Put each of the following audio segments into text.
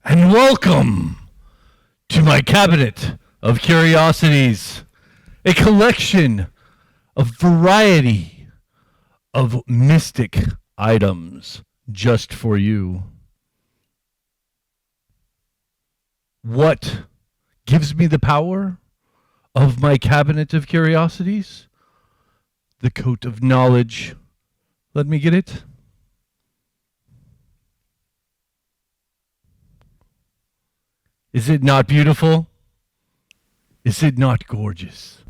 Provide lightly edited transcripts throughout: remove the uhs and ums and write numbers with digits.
and welcome to my cabinet of curiosities, a collection of variety of mystic items just for you. What gives me the power of my cabinet of curiosities? The coat of knowledge. Let me get it. Is it not beautiful? Is it not gorgeous?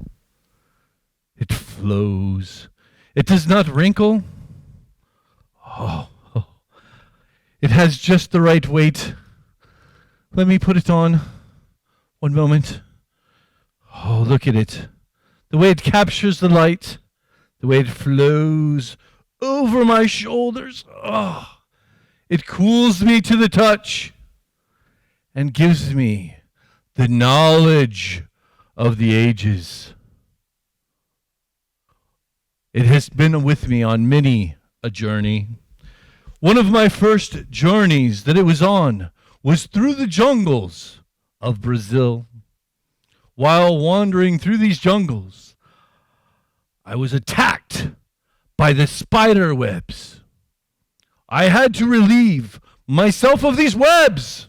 It flows. It does not wrinkle. Oh. It has just the right weight. Let me put it on. One moment. Oh, look at it. The way it captures the light. The way it flows over my shoulders. Oh, it cools me to the touch and gives me the knowledge of the ages. It has been with me on many a journey. One of my first journeys that it was on was through the jungles of Brazil. While wandering through these jungles, I was attacked by the spider webs. I had to relieve myself of these webs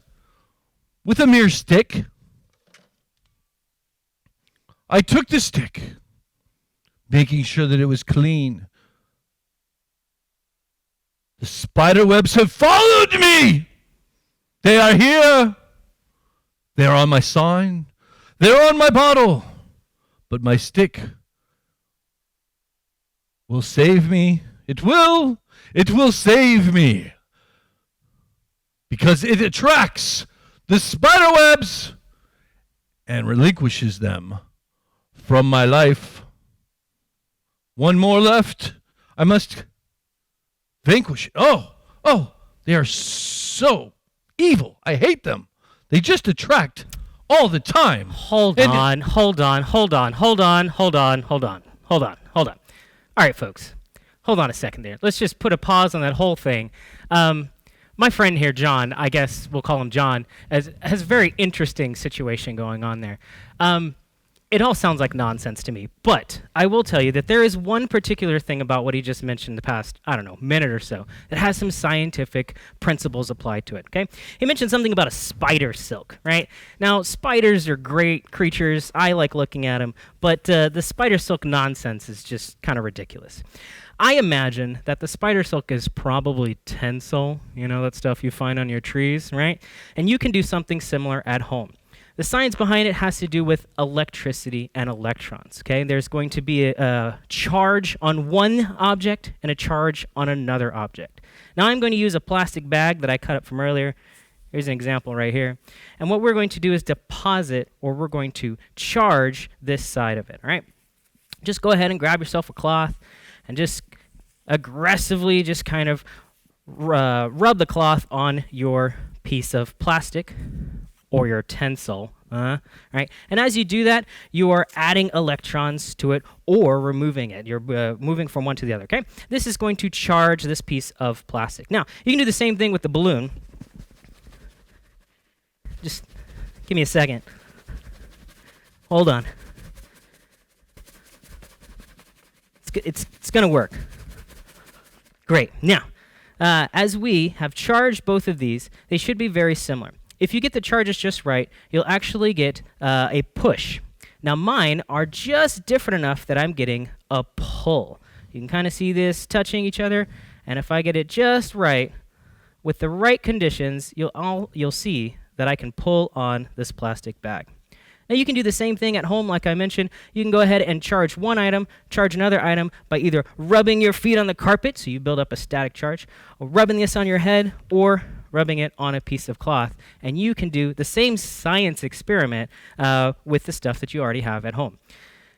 with a mere stick. I took the stick, making sure that it was clean. The spider webs have followed me. They are here. They are on my sign. They're on my bottle. But my stick will save me. It will save me. Because it attracts the spider webs and relinquishes them from my life. One more left. I must vanquish it. Oh, they are so evil. I hate them. They just attract all the time. Hold on. All right, folks. Hold on a second there. Let's just put a pause on that whole thing. My friend here, John, I guess we'll call him John, has a very interesting situation going on there. It all sounds like nonsense to me, but I will tell you that there is one particular thing about what he just mentioned the past, minute or so, that has some scientific principles applied to it, okay? He mentioned something about a spider silk, right? Now, spiders are great creatures. I like looking at them, but the spider silk nonsense is just kind of ridiculous. I imagine that the spider silk is probably tensile, that stuff you find on your trees, right? And you can do something similar at home. The science behind it has to do with electricity and electrons, okay? There's going to be a charge on one object and a charge on another object. Now I'm going to use a plastic bag that I cut up from earlier. Here's an example right here. And what we're going to do is deposit, or we're going to charge this side of it, all right? Just go ahead and grab yourself a cloth and just aggressively just kind of rub the cloth on your piece of plastic or your tensile, right? And as you do that, you are adding electrons to it or removing it. You're moving from one to the other, okay? This is going to charge this piece of plastic. Now, you can do the same thing with the balloon. Just give me a second. Hold on. It's going to work. Great. Now, as we have charged both of these, they should be very similar. If you get the charges just right, you'll actually get a push. Now, mine are just different enough that I'm getting a pull. You can kind of see this touching each other, and if I get it just right, with the right conditions, you'll see that I can pull on this plastic bag. Now, you can do the same thing at home, like I mentioned. You can go ahead and charge one item, charge another item by either rubbing your feet on the carpet, so you build up a static charge, or rubbing this on your head, or rubbing it on a piece of cloth. And you can do the same science experiment with the stuff that you already have at home.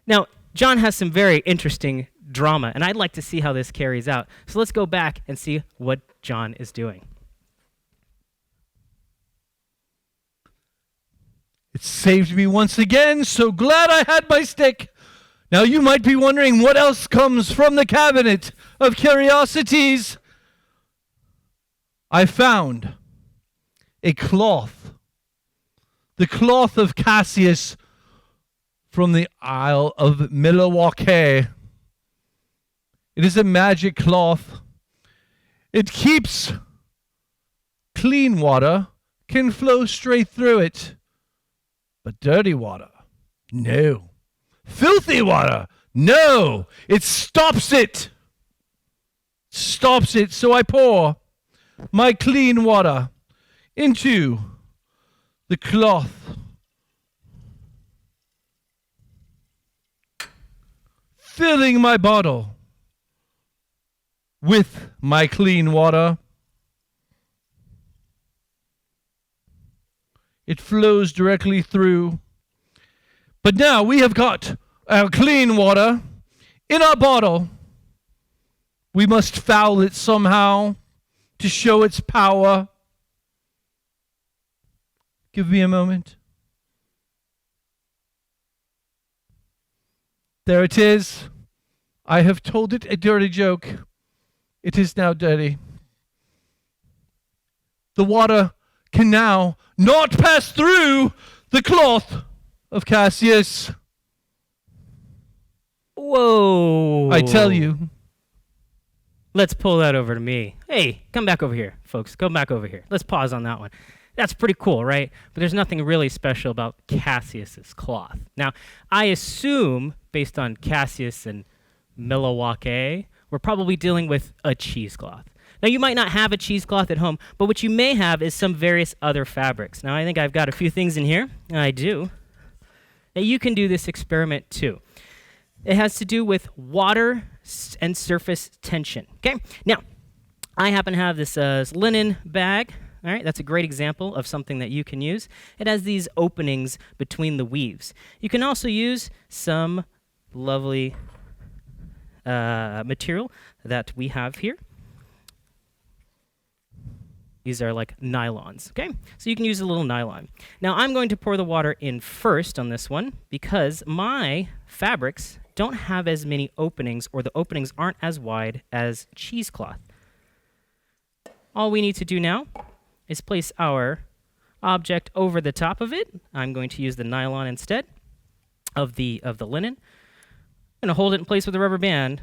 Now, John has some very interesting drama, and I'd like to see how this carries out. So let's go back and see what John is doing. It saved me once again. So glad I had my stick. Now you might be wondering what else comes from the cabinet of curiosities. I found a cloth the cloth of Cassius from the Isle of Milwaukee. It is a magic cloth. It keeps clean water, can flow straight through it. But dirty water, no. Filthy water, no. It stops it. Stops it. So I pour my clean water into the cloth. Filling my bottle with my clean water. It flows directly through. But now we have got our clean water in our bottle. We must foul it somehow to show its power. Give me a moment. There it is. I have told it a dirty joke. It is now dirty. The water can now not pass through the cloth of Cassius. Whoa. I tell you. Let's pull that over to me. Hey, come back over here, folks. Come back over here. Let's pause on that one. That's pretty cool, right? But there's nothing really special about Cassius's cloth. Now, I assume, based on Cassius and Milwaukee, we're probably dealing with a cheesecloth. Now, you might not have a cheesecloth at home, but what you may have is some various other fabrics. Now, I think I've got a few things in here. I do. Now, you can do this experiment too. It has to do with water and surface tension. Okay? Now, I happen to have this linen bag. All right, that's a great example of something that you can use. It has these openings between the weaves. You can also use some lovely material that we have here. These are like nylons, okay? So you can use a little nylon. Now, I'm going to pour the water in first on this one because my fabrics don't have as many openings, or the openings aren't as wide as cheesecloth. All we need to do now is place our object over the top of it. I'm going to use the nylon instead of the linen. I'm going to hold it in place with a rubber band,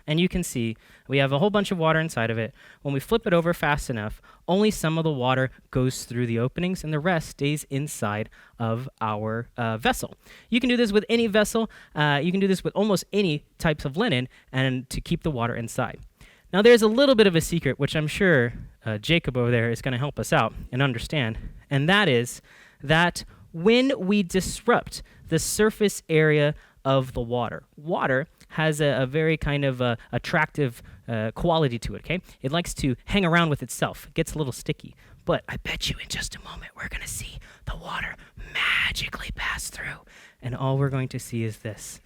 and you can see we have a whole bunch of water inside of it. When we flip it over fast enough, only some of the water goes through the openings, and the rest stays inside of our vessel. You can do this with any vessel. You can do this with almost any types of linen, and to keep the water inside. Now, there's a little bit of a secret, which I'm sure Jacob over there is going to help us out and understand, and that is that when we disrupt the surface area of the water, water has a very kind of attractive quality to it, okay? It likes to hang around with itself. It gets a little sticky. But I bet you in just a moment we're going to see the water magically pass through, and all we're going to see is this.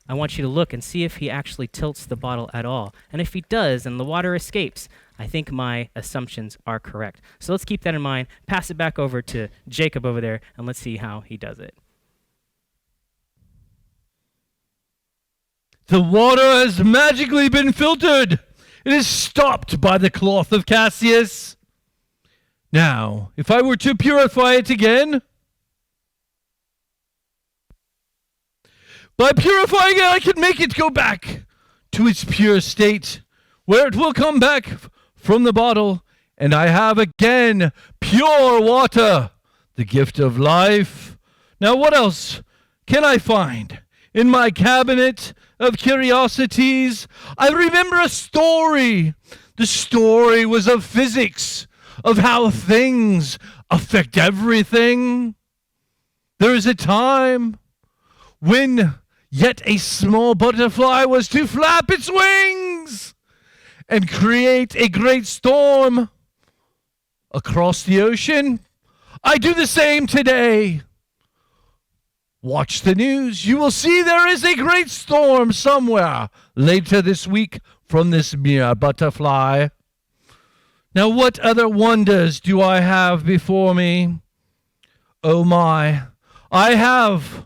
I want you to look and see if he actually tilts the bottle at all. And if he does and the water escapes, I think my assumptions are correct. So let's keep that in mind. Pass it back over to Jacob over there, and let's see how he does it. The water has magically been filtered. It is stopped by the cloth of Cassius. Now, if I were to purify it again, by purifying it, I can make it go back to its pure state, where it will come back from the bottle, and I have again pure water, the gift of life. Now, what else can I find in my cabinet of curiosities? I remember a story. The story was of physics, of how things affect everything. There is a time when yet a small butterfly was to flap its wings and create a great storm across the ocean. I do the same today. Watch the news. You will see there is a great storm somewhere later this week from this mere butterfly. Now, what other wonders do I have before me? Oh my, I have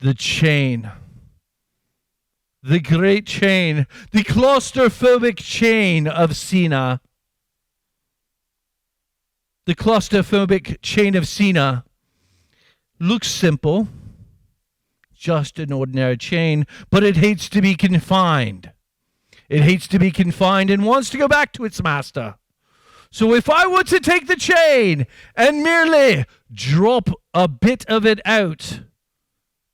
the chain. The great chain. The claustrophobic chain of Sina. The claustrophobic chain of Cena looks simple, just an ordinary chain, but it hates to be confined. It hates to be confined and wants to go back to its master. So if I were to take the chain and merely drop a bit of it out,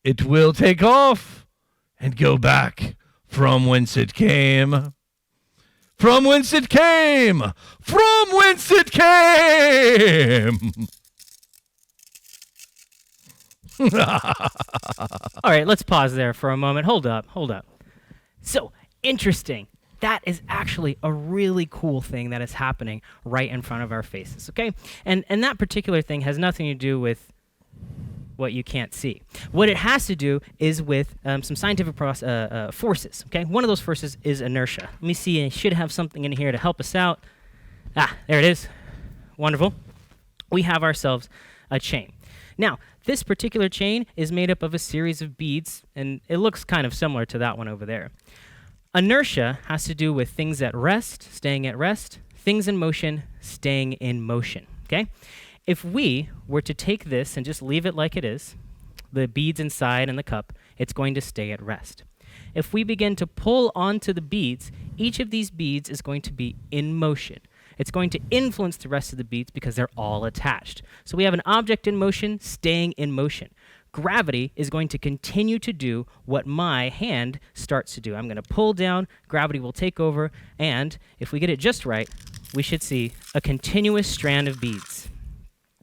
it will take off and go back from whence it came. From whence it came! From whence it came! All right, let's pause there for a moment. Hold up. So, interesting. That is actually a really cool thing that is happening right in front of our faces, okay? And that particular thing has nothing to do with what you can't see. What it has to do is with some scientific forces, okay? One of those forces is inertia. Let me see, I should have something in here to help us out. There it is. Wonderful. We have ourselves a chain. Now, this particular chain is made up of a series of beads, and it looks kind of similar to that one over there. Inertia has to do with things at rest, staying at rest, things in motion, staying in motion, okay? If we were to take this and just leave it like it is, the beads inside and the cup, it's going to stay at rest. If we begin to pull onto the beads, each of these beads is going to be in motion. It's going to influence the rest of the beads because they're all attached. So we have an object in motion staying in motion. Gravity is going to continue to do what my hand starts to do. I'm going to pull down, gravity will take over, and if we get it just right, we should see a continuous strand of beads.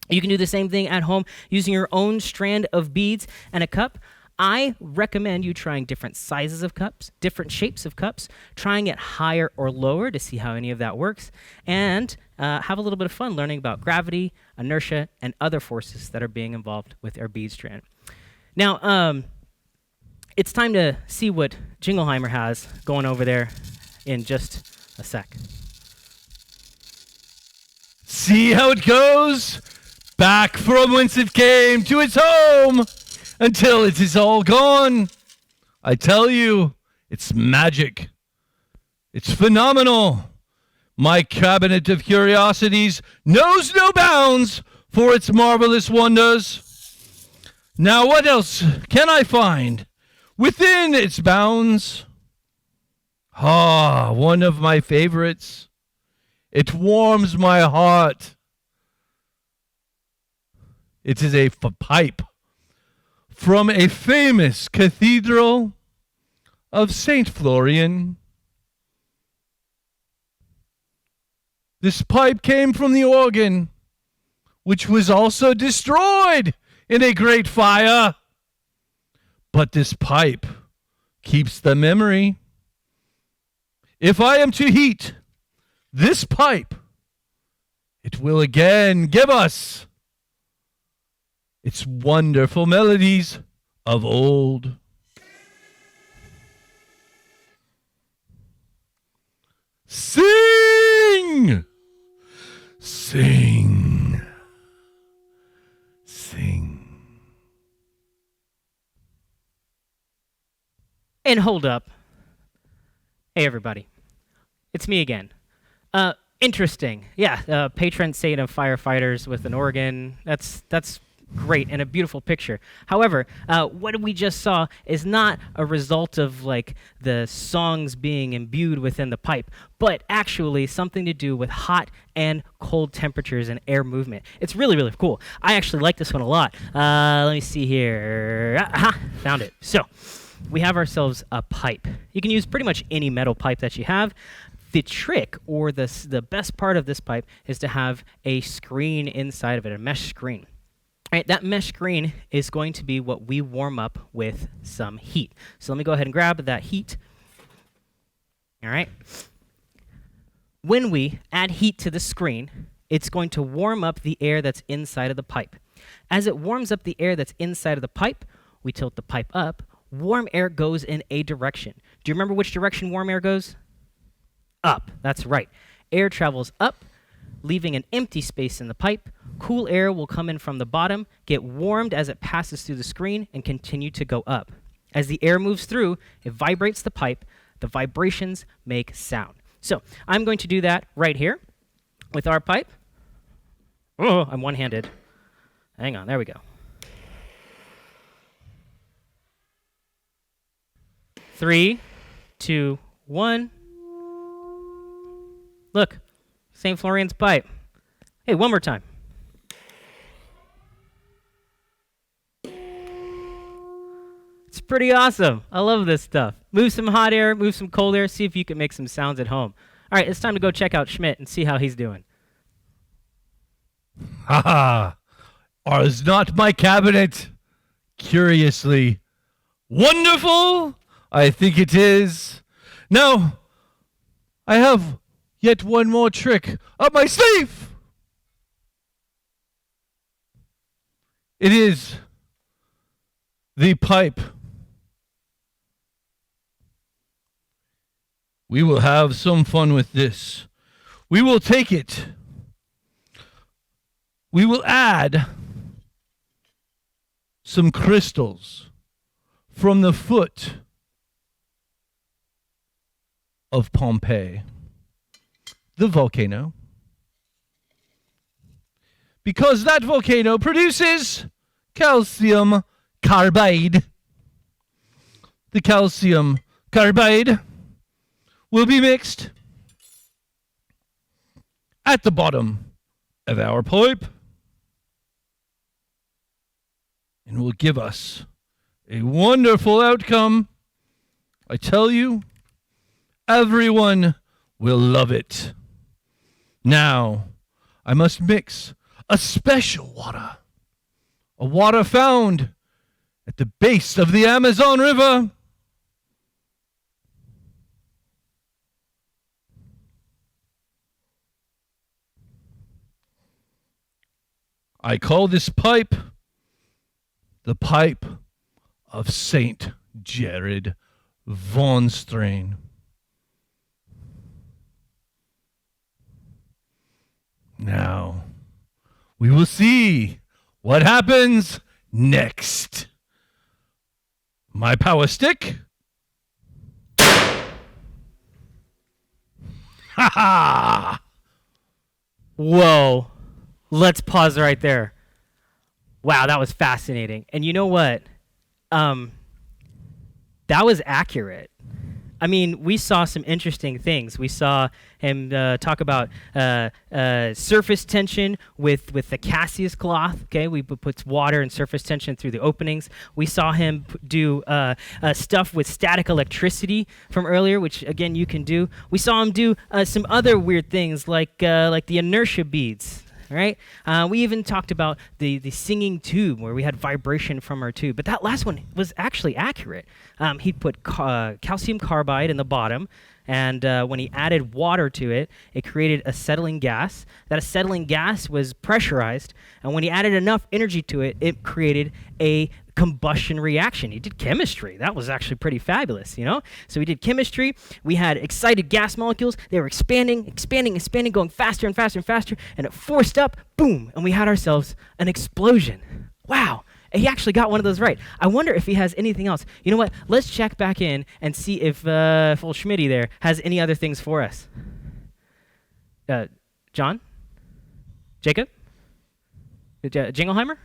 You can do the same thing at home using your own strand of beads and a cup. I recommend you trying different sizes of cups, different shapes of cups, trying it higher or lower to see how any of that works, and have a little bit of fun learning about gravity, inertia, and other forces that are being involved with our bead strand. Now, it's time to see what Jingleheimer has going over there in just a sec. See how it goes? Back from whence it came to its home until it is all gone. I tell you, it's magic. It's phenomenal. My cabinet of curiosities knows no bounds for its marvelous wonders. Now what else can I find within its bounds? One of my favorites. It warms my heart. It is a pipe from a famous cathedral of St. Florian. This pipe came from the organ, which was also destroyed in a great fire. But this pipe keeps the memory. If I am to heat this pipe, it will again give us its wonderful melodies of old. Sing! Sing. Sing. And hold up. Hey, everybody. It's me again. Interesting. Yeah, patron saint of firefighters with an organ. That's great and a beautiful picture. However, what we just saw is not a result of like the songs being imbued within the pipe, but actually something to do with hot and cold temperatures and air movement. It's really, really cool. I actually like this one a lot. Let me see here. Found it. So we have ourselves a pipe. You can use pretty much any metal pipe that you have. The trick, or the best part of this pipe, is to have a screen inside of it, a mesh screen. Right, that mesh screen is going to be what we warm up with some heat. So let me go ahead and grab that heat. All right. When we add heat to the screen, it's going to warm up the air that's inside of the pipe. As it warms up the air that's inside of the pipe, we tilt the pipe up. Warm air goes in a direction. Do you remember which direction warm air goes? Up. That's right. Air travels up, leaving an empty space in the pipe. Cool air will come in from the bottom, get warmed as it passes through the screen, and continue to go up. As the air moves through, it vibrates the pipe. The vibrations make sound. So I'm going to do that right here with our pipe. Oh, I'm one-handed. Hang on, there we go. 3, 2, 1. Look, St. Florian's pipe. Hey, one more time. It's pretty awesome. I love this stuff. Move some hot air, move some cold air, see if you can make some sounds at home. All right, it's time to go check out Schmidt and see how he's doing. Haha. Is not my cabinet curiously wonderful? I think it is. Now, I have yet one more trick up my sleeve. It is the pipe. We will have some fun with this. We will take it. We will add some crystals from the foot of Pompeii, the volcano, because that volcano produces calcium carbide. The calcium carbide will be mixed at the bottom of our pipe and will give us a wonderful outcome. I tell you, everyone will love it. Now, I must mix a special water, a water found at the base of the Amazon River. I call this pipe the pipe of Saint Jared Von Strain. Now, we will see what happens next. My power stick. Ha ha! Whoa. Let's pause right there. Wow, that was fascinating. And you know what? That was accurate. I mean, we saw some interesting things. We saw him talk about surface tension with the Cassius cloth. Okay, we put water and surface tension through the openings. We saw him do stuff with static electricity from earlier, which again you can do. We saw him do some other weird things like the inertia beads. Right? We even talked about the singing tube where we had vibration from our tube. But that last one was actually accurate. He put calcium carbide in the bottom, and when he added water to it, it created acetylene gas. That acetylene gas was pressurized, and when he added enough energy to it, it created a combustion reaction. He did chemistry. That was actually pretty fabulous, you know? So we did chemistry. We had excited gas molecules. They were expanding, going faster and faster and faster, and it forced up, boom, and we had ourselves an explosion. Wow. He actually got one of those right. I wonder if he has anything else. You know what? Let's check back in and see if old Schmitty there has any other things for us. John? Jacob? Jingleheimer?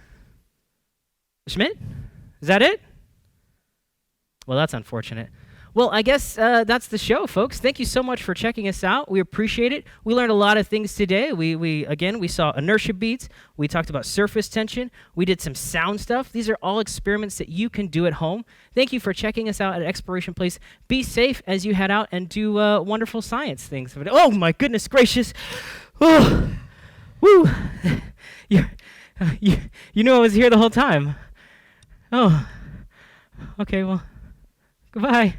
Schmidt? Is that it? Well, that's unfortunate. Well, I guess that's the show, folks. Thank you so much for checking us out. We appreciate it. We learned a lot of things today. We saw inertia beats. We talked about surface tension. We did some sound stuff. These are all experiments that you can do at home. Thank you for checking us out at Exploration Place. Be safe as you head out and do wonderful science things. Oh, my goodness gracious. Oh, woo. You knew I was here the whole time. Oh, okay, well, goodbye.